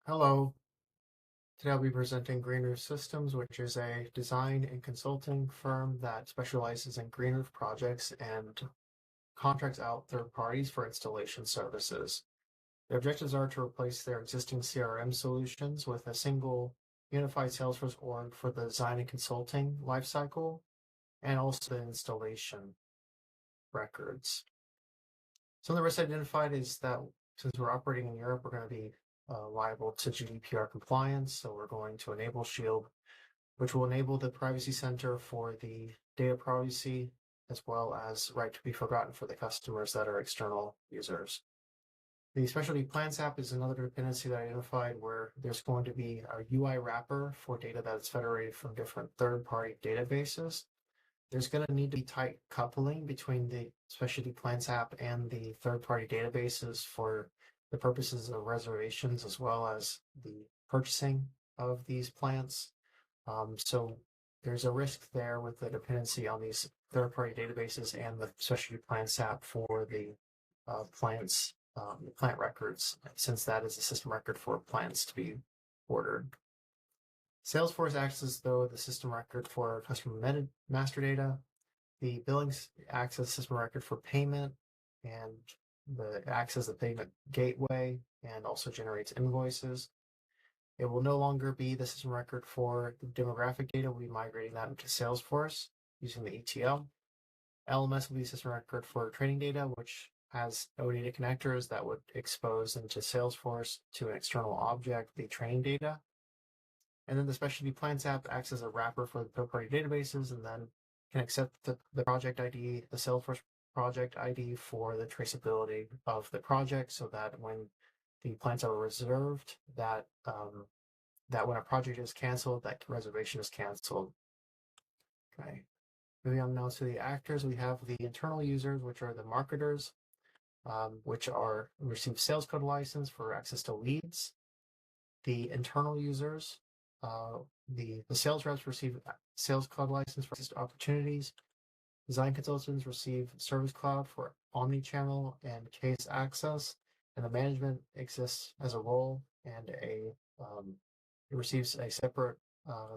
Hello. Today I'll be presenting Green Roof Systems, which is a design and consulting firm that specializes in green roof projects and contracts out third parties for installation services. Their objectives are to replace their existing CRM solutions with a single unified Salesforce org for the design and consulting lifecycle and also the installation records. Some of the risks identified is that since we're operating in Europe, we're going to be liable to GDPR compliance. So we're going to enable Shield, which will enable the Privacy Center for the data privacy, as well as right to be forgotten for the customers that are external users. The Specialty Plans app is another dependency that I identified where there's going to be a UI wrapper for data that's federated from different third-party databases. There's going to need to be tight coupling between the Specialty Plans app and the third-party databases for the purposes of reservations as well as the purchasing of these plants. So there's a risk there with the dependency on these third-party databases and the Specialty Plans app for the plant records, since that is a system record for plants to be ordered. Salesforce acts as though the system record for customer master data. The billings acts as system record for payment, and acts as the payment gateway and also generates invoices. It will no longer be the system record for the demographic data. We'll be migrating that into Salesforce using the ETL. LMS will be system record for training data, which has OData connectors that would expose into Salesforce to an external object, the training data. And then the Specialty Plans app acts as a wrapper for the third-party databases and then can accept the project ID, the Salesforce project ID for the traceability of the project so that when the plans are reserved, that when a project is canceled, that reservation is canceled. Okay. Moving on now to the actors, we have the internal users, which are the marketers, which receive sales code license for access to leads. The internal users, the sales reps receive sales cloud license for access to opportunities. Design consultants receive Service Cloud for omni-channel and case access, and the management exists as a role and it receives a separate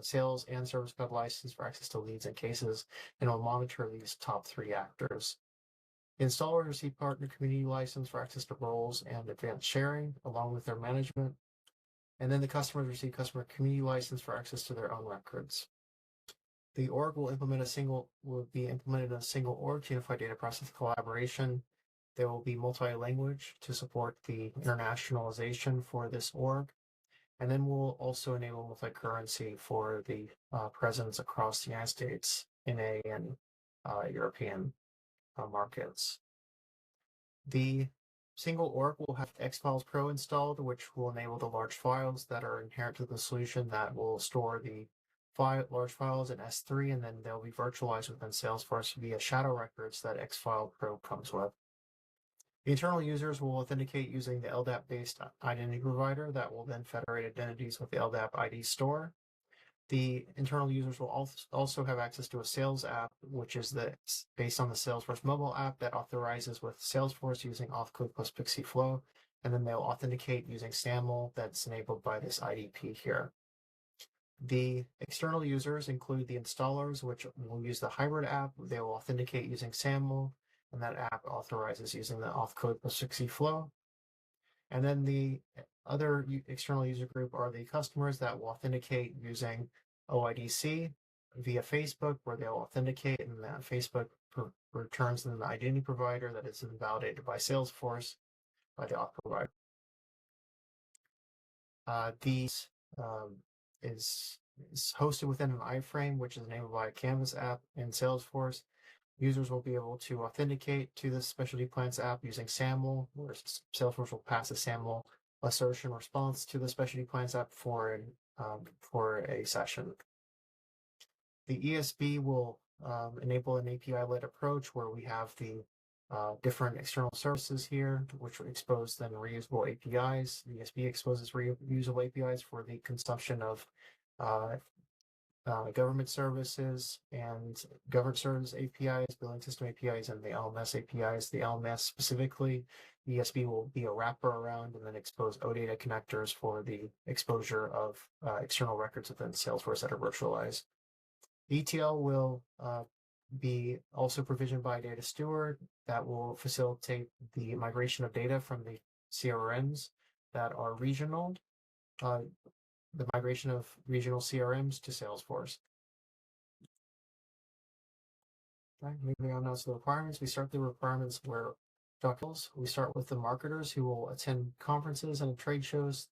sales and Service Cloud license for access to leads and cases, and will monitor these top three actors. Installers receive partner community license for access to roles and advanced sharing, along with their management. And then the customers receive customer community license for access to their own records. The org will be implemented in a single org to unify data process collaboration. There will be multi-language to support the internationalization for this org. And then we'll also enable multi-currency for the presence across the United States, NA, and European markets. The single org will have Xfiles Pro installed, which will enable the large files that are inherent to the solution that will store the large files in S3, and then they'll be virtualized within Salesforce via shadow records that Xfile Pro comes with. The internal users will authenticate using the LDAP-based identity provider that will then federate identities with the LDAP ID store. The internal users will also have access to a sales app, which is based on the Salesforce mobile app that authorizes with Salesforce using Authcode plus Pixie Flow, and then they'll authenticate using SAML that's enabled by this IDP here. The external users include the installers, which will use the hybrid app. They will authenticate using SAML, and that app authorizes using the Authcode plus Pixie Flow. And then the other external user group are the customers that will authenticate using OIDC via Facebook, where they'll authenticate, and that Facebook returns them the identity provider that is invalidated by Salesforce by the auth provider. These is hosted within an iframe, which is enabled by a Canvas app in Salesforce. Users will be able to authenticate to the Specialty Plans app using SAML, where Salesforce will pass a SAML assertion response to the Specialty Plans app for a session. The ESB will enable an API-led approach where we have the different external services here, which will expose then reusable APIs. The ESB exposes reusable APIs for the consumption of government services and governed service APIs, billing system APIs, and the LMS APIs. The LMS specifically ESB will be a wrapper around and then expose OData connectors for the exposure of external records within Salesforce that are virtualized. ETL will be also provisioned by a data steward that will facilitate the migration of data from the CRMs that are regional, the migration of regional CRMs to Salesforce. Okay, moving on now to the requirements. We start the requirements where we start with the marketers who will attend conferences and trade shows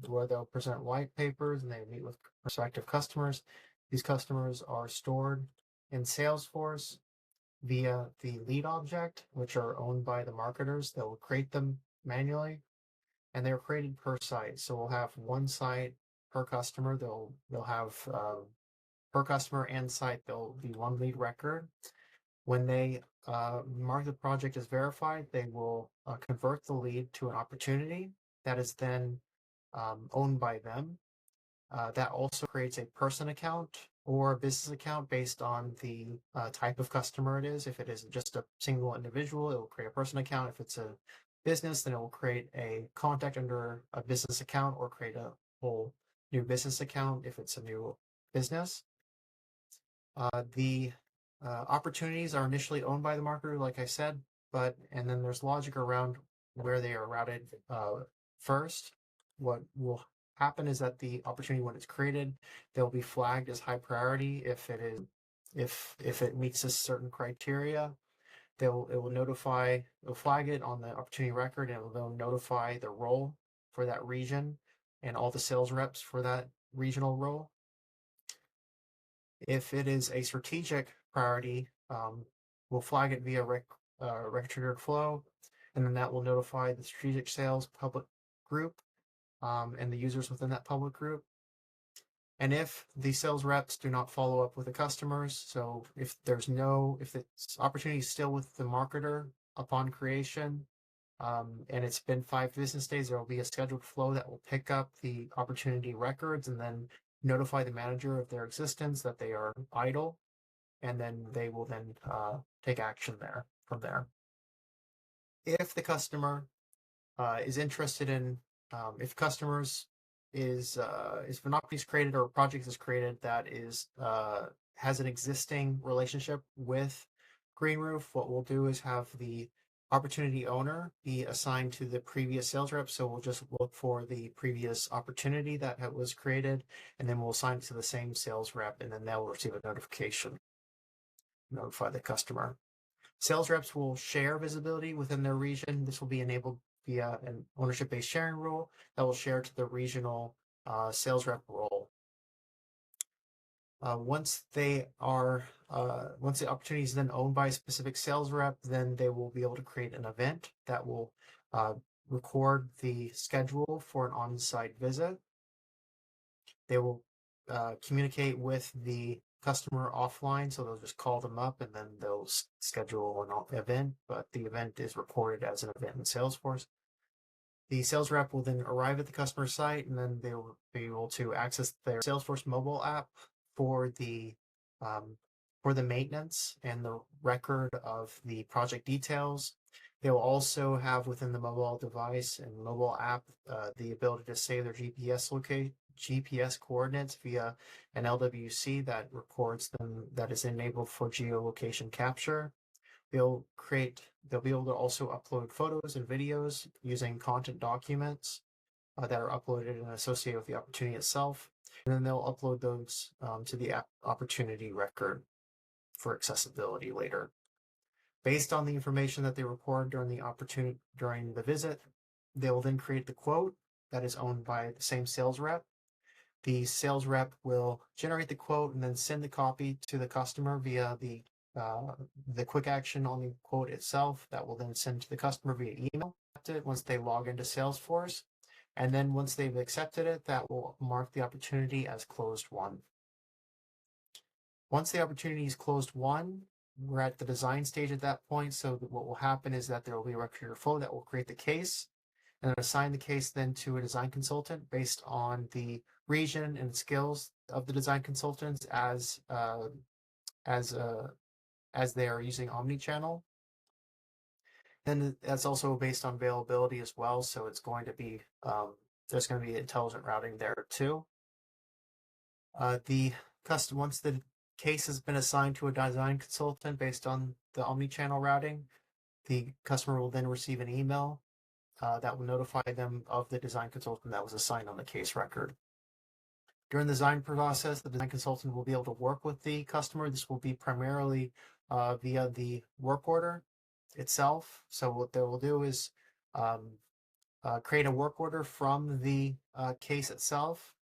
where they'll present white papers and they meet with prospective customers. These customers are stored in Salesforce via the lead object, which are owned by the marketers. They'll create them manually, and they're created per site. So we'll have one site per customer. They'll have per customer and site. There'll be one lead record. When they mark the project as verified, they will convert the lead to an opportunity that is then owned by them. That also creates a person account or a business account based on the type of customer it is. If it is just a single individual, it will create a person account. If it's a business, then it will create a contact under a business account or create a whole new business account if it's a new business. The opportunities are initially owned by the marketer, like I said, and then there's logic around where they are routed first. What will happen is that the opportunity, when it's created, they'll be flagged as high priority if it meets a certain criteria. It will flag it on the opportunity record, and it will notify the role for that region and all the sales reps for that regional role. If it is a strategic priority, we'll flag it via record-triggered flow, and then that will notify the strategic sales public group and the users within that public group. And if the sales reps do not follow up with the customers, so if the opportunity is still with the marketer upon creation, and it's been 5 business days, there will be a scheduled flow that will pick up the opportunity records and then notify the manager of their existence, that they are idle, and then they will then take action from there. If the customer is interested in, if customers if an opportunity is created or a project is created that has an existing relationship with Greenroof, what we'll do is have the opportunity owner be assigned to the previous sales rep. So we'll just look for the previous opportunity that was created, and then we'll assign it to the same sales rep, and then they'll receive a notification, notify the customer. Sales reps will share visibility within their region. This will be enabled via an ownership-based sharing rule that will share to the regional sales rep role. Once the opportunity is then owned by a specific sales rep, then they will be able to create an event that will record the schedule for an on-site visit. They will communicate with the customer offline, so they'll just call them up and then they'll schedule an event, but the event is recorded as an event in Salesforce. The sales rep will then arrive at the customer site, and then they will be able to access their Salesforce mobile app for the maintenance and the record of the project details. They will also have within the mobile device and mobile app the ability to save their GPS coordinates via an LWC that records them, that is enabled for geolocation capture. They'll be able to also upload photos and videos using content documents that are uploaded and associated with the opportunity itself. And then they'll upload those to the opportunity record for accessibility later. Based on the information that they record during the visit, they will then create the quote that is owned by the same sales rep. The sales rep will generate the quote and then send the copy to the customer via the quick action on the quote itself that will then send to the customer via email once they log into Salesforce. And then once they've accepted it, that will mark the opportunity as closed won. Once the opportunity is closed won, we're at the design stage at that point. So what will happen is that there will be a record flow that will create the case and assign the case then to a design consultant based on the region and skills of the design consultants as they are using omnichannel. Then that's also based on availability as well. So it's going to be, there's going to be intelligent routing there too. Once the case has been assigned to a design consultant based on the omni-channel routing, the customer will then receive an email that will notify them of the design consultant that was assigned on the case record. During the design process, the design consultant will be able to work with the customer. This will be primarily via the work order itself. So what they will do is create a work order from the case itself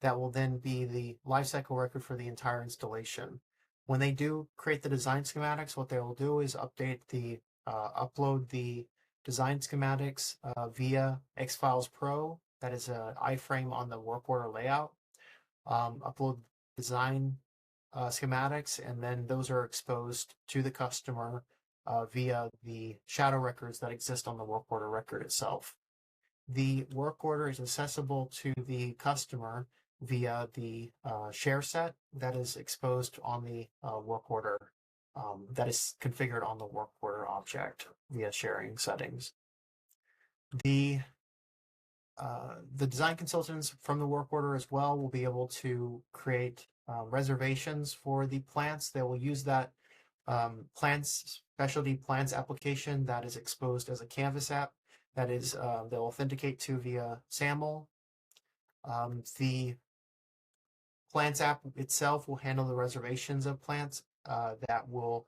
that will then be the lifecycle record for the entire installation. When they do create the design schematics, what they will do is upload the design schematics via Xfiles Pro. That is an iframe on the work order layout. Upload design schematics, and then those are exposed to the customer via the shadow records that exist on the work order record itself. The work order is accessible to the customer via the share set that is exposed on the work order, that is configured on the work order object via sharing settings. The design consultants from the work order as well will be able to create reservations for the plants. They will use that specialty plants application that is exposed as a Canvas app that is they'll authenticate to via SAML. The plants app itself will handle the reservations of plants that will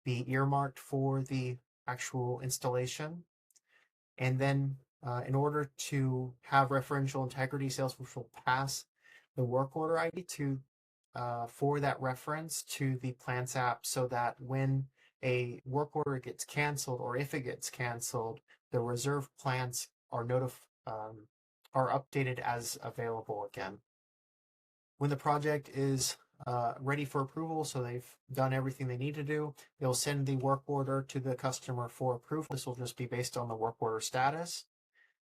be earmarked for the actual installation. And then in order to have referential integrity, Salesforce will pass the work order ID for that reference to the plants app, so that when a work order gets canceled, or if it gets canceled, the reserved plants are updated as available again. When the project is ready for approval, so they've done everything they need to do, they'll send the work order to the customer for approval. This will just be based on the work order status.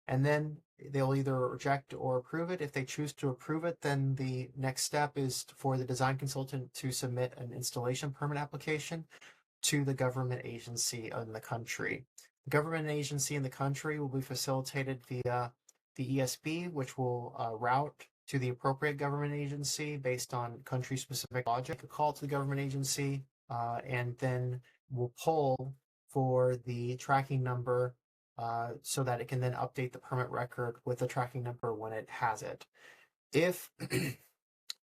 And then they'll either reject or approve it. If they choose to approve it, then the next step is for the design consultant to submit an installation permit application to the government agency in the country. The government agency in the country will be facilitated via the ESB, which will route to the appropriate government agency based on country-specific logic. A call to the government agency, and then will pull for the tracking number so that it can then update the permit record with the tracking number when it has it. If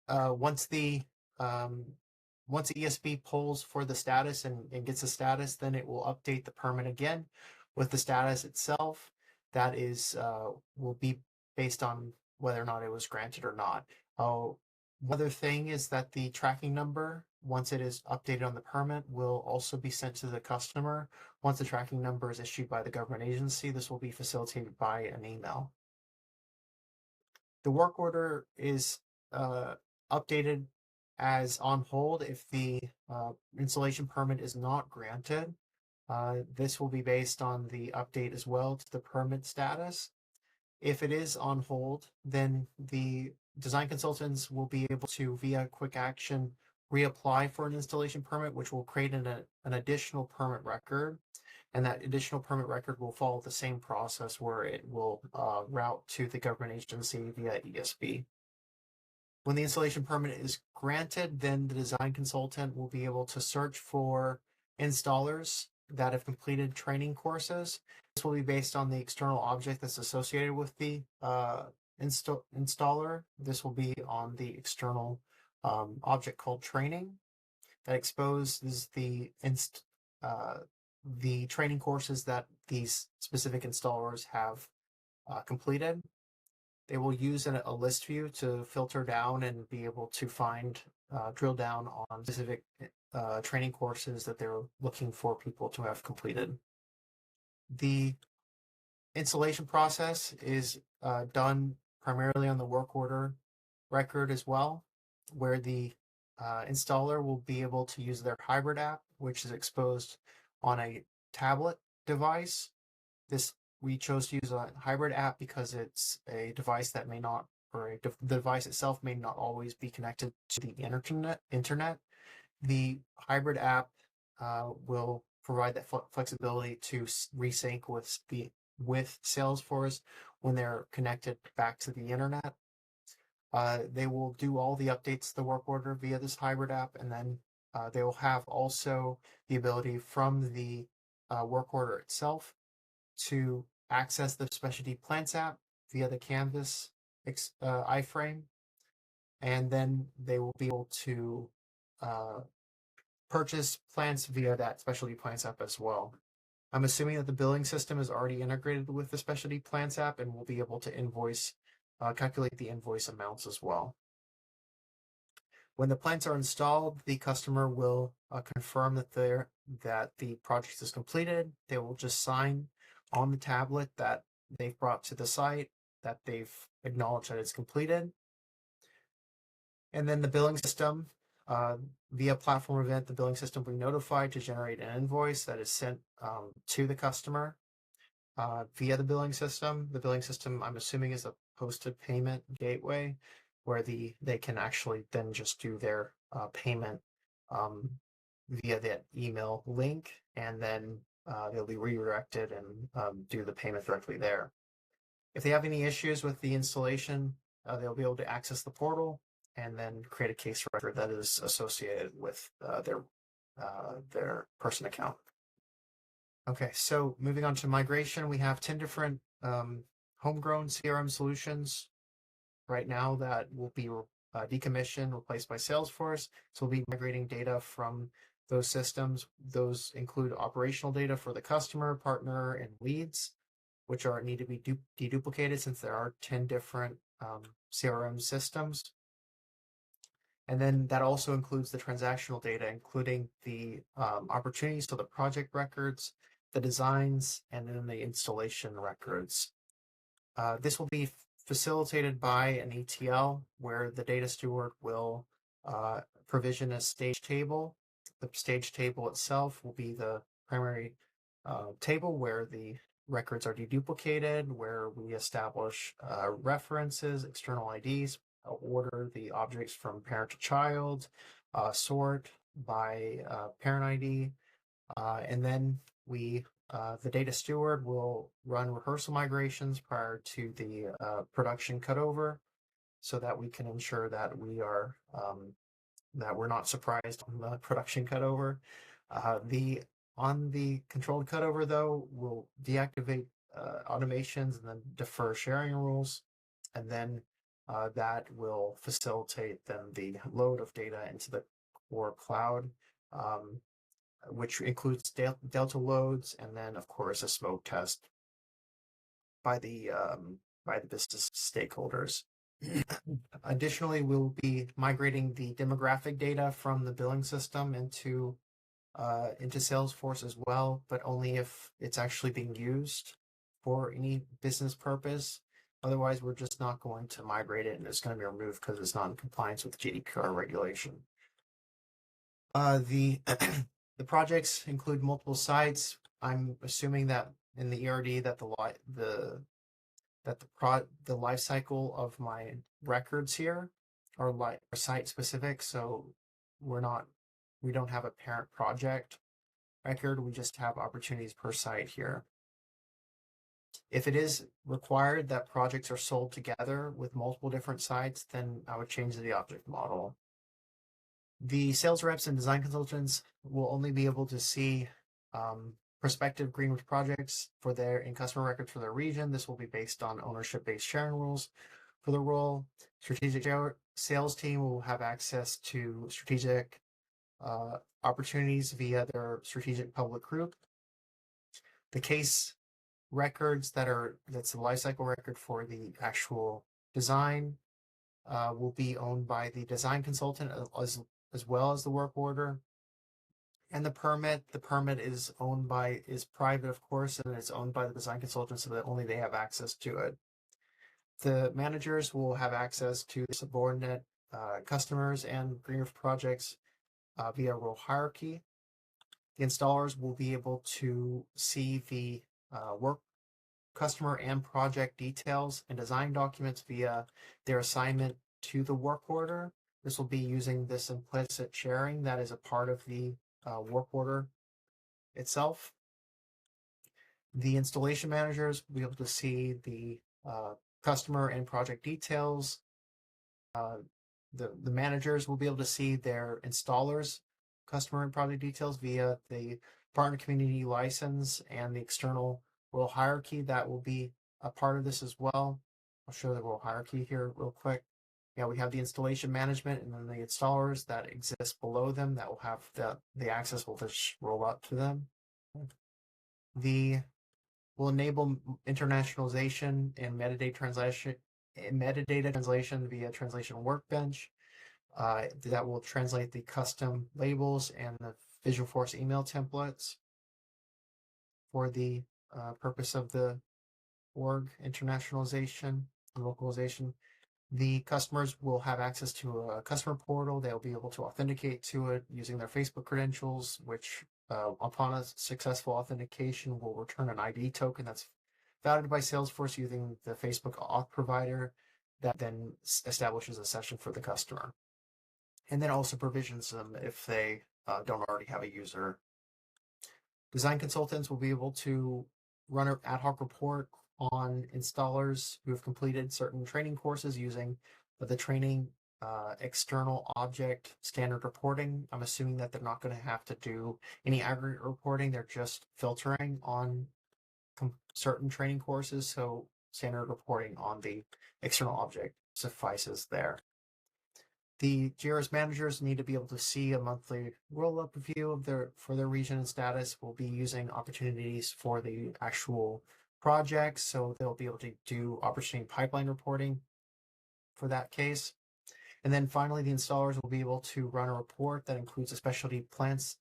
once the ESB pulls for the status and gets the status, then it will update the permit again with the status itself. That is will be based on whether or not it was granted or not. One other thing is that the tracking number, once it is updated on the permit, will also be sent to the customer. Once the tracking number is issued by the government agency, this will be facilitated by an email. The work order is updated as on hold if the installation permit is not granted. This will be based on the update as well to the permit status. If it is on hold, then the design consultants will be able to, via quick action, reapply for an installation permit, which will create an additional permit record. And that additional permit record will follow the same process where it will route to the government agency via ESB. When the installation permit is granted, then the design consultant will be able to search for installers that have completed training courses. This will be based on the external object that's associated with the installer. This will be on the external object called training that exposes the training courses that these specific installers have completed. They will use a list view to filter down and be able to drill down on specific training courses that they're looking for people to have completed. The installation process is done primarily on the work order record as well, where the installer will be able to use their hybrid app, which is exposed on a tablet device. We chose to use a hybrid app because it's a device that the device itself may not always be connected to the internet. The hybrid app will provide that flexibility to resync with Salesforce when they're connected back to the internet. They will do all the updates to the work order via this hybrid app, and then they will have also the ability from the work order itself to access the specialty plants app via the Canvas iframe, and then they will be able to purchase plants via that specialty plants app as well. I'm assuming that the billing system is already integrated with the specialty plants app and will be able to calculate the invoice amounts as well. When the plants are installed, the customer will confirm that the project is completed. They will just sign on the tablet that they've brought to the site, that they've acknowledged that it's completed. And then the billing system, via platform event, the billing system will be notified to generate an invoice that is sent to the customer via the billing system. The billing system, I'm assuming, is a hosted payment gateway where they can actually then just do their payment via that email link, and then they'll be redirected and do the payment directly there. If they have any issues with the installation, they'll be able to access the portal and then create a case record that is associated with their person account. Okay, so moving on to migration, we have 10 different homegrown CRM solutions right now that will be decommissioned, replaced by Salesforce. So we'll be migrating data from those systems. Those include operational data for the customer, partner, and leads, which need to be deduplicated since there are 10 different CRM systems. And then that also includes the transactional data, including the opportunities, so the project records, the designs, and then the installation records. This will be facilitated by an ETL where the data steward will provision a stage table. The stage table itself will be the primary table where the records are deduplicated, where we establish references, external IDs, order the objects from parent to child, sort by parent ID, and then the data steward will run rehearsal migrations prior to the production cutover, so that we can ensure that we're not surprised on the production cutover. On the controlled cutover, though, we'll deactivate automations and then defer sharing rules, and then that will facilitate then the load of data into the core cloud, which includes delta loads, and then of course a smoke test by the business stakeholders. Additionally, we'll be migrating the demographic data from the billing system into Salesforce as well, but only if it's actually being used for any business purpose. Otherwise, we're just not going to migrate it, and it's going to be removed because it's not in compliance with GDPR regulation. The projects include multiple sites. I'm assuming that in the ERD that the life cycle of my records here are site specific, so we don't have a parent project record. We just have opportunities per site here. If it is required that projects are sold together with multiple different sites, then I would change the object model. The sales reps and design consultants will only be able to see prospective Greenwich projects in customer records for their region. This will be based on ownership-based sharing rules for the role. Strategic sales team will have access to strategic opportunities via their strategic public group. The case records that's the lifecycle record for the actual design will be owned by the design consultant as well as the work order. And the permit is private, of course, and it's owned by the design consultant, so that only they have access to it. The managers will have access to the subordinate customers and Greenwich projects via role hierarchy. The installers will be able to see the work customer and project details and design documents via their assignment to the work order. This will be using this implicit sharing that is a part of the work order itself. The installation managers will be able to see the customer and project details. The managers will be able to see their installers, customer and project details via the partner community license and the external role hierarchy that will be a part of this as well. I'll show the role hierarchy here real quick. Yeah, we have the installation management and then the installers that exist below them that will have the access will just roll up to them. The will enable internationalization and metadata translation via translation workbench. That will translate the custom labels and the Visualforce email templates for the purpose of the org internationalization and localization. The customers will have access to a customer portal. They'll be able to authenticate to it using their Facebook credentials, which upon a successful authentication will return an ID token that's validated by Salesforce using the Facebook auth provider that then establishes a session for the customer. And then also provisions them if they don't already have a user. Design consultants will be able to run an ad hoc report on installers who have completed certain training courses using the training external object standard reporting. I'm assuming that they're not going to have to do any aggregate reporting. They're just filtering on certain training courses. So standard reporting on the external object suffices there. The JIRA's managers need to be able to see a monthly roll-up review of for their region and status. We'll be using opportunities for the actual projects, so they'll be able to do opportunity pipeline reporting for that case. And then finally, the installers will be able to run a report that includes the specialty plants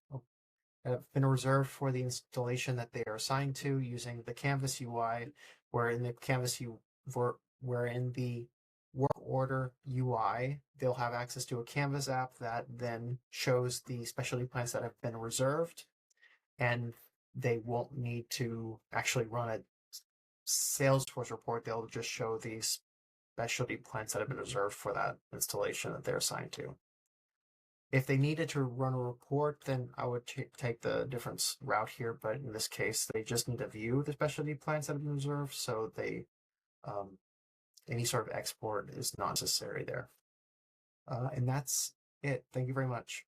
that have been reserved for the installation that they are assigned to using the Canvas UI, where in the work order UI, they'll have access to a Canvas app that then shows the specialty plants that have been reserved, and they won't need to actually run a Salesforce report. They'll just show these specialty plants that have been reserved for that installation that they're assigned to. If they needed to run a report, then I would take the different route here, but in this case, they just need to view the specialty plants that have been reserved, so they any sort of export is not necessary there. And that's it. Thank you very much.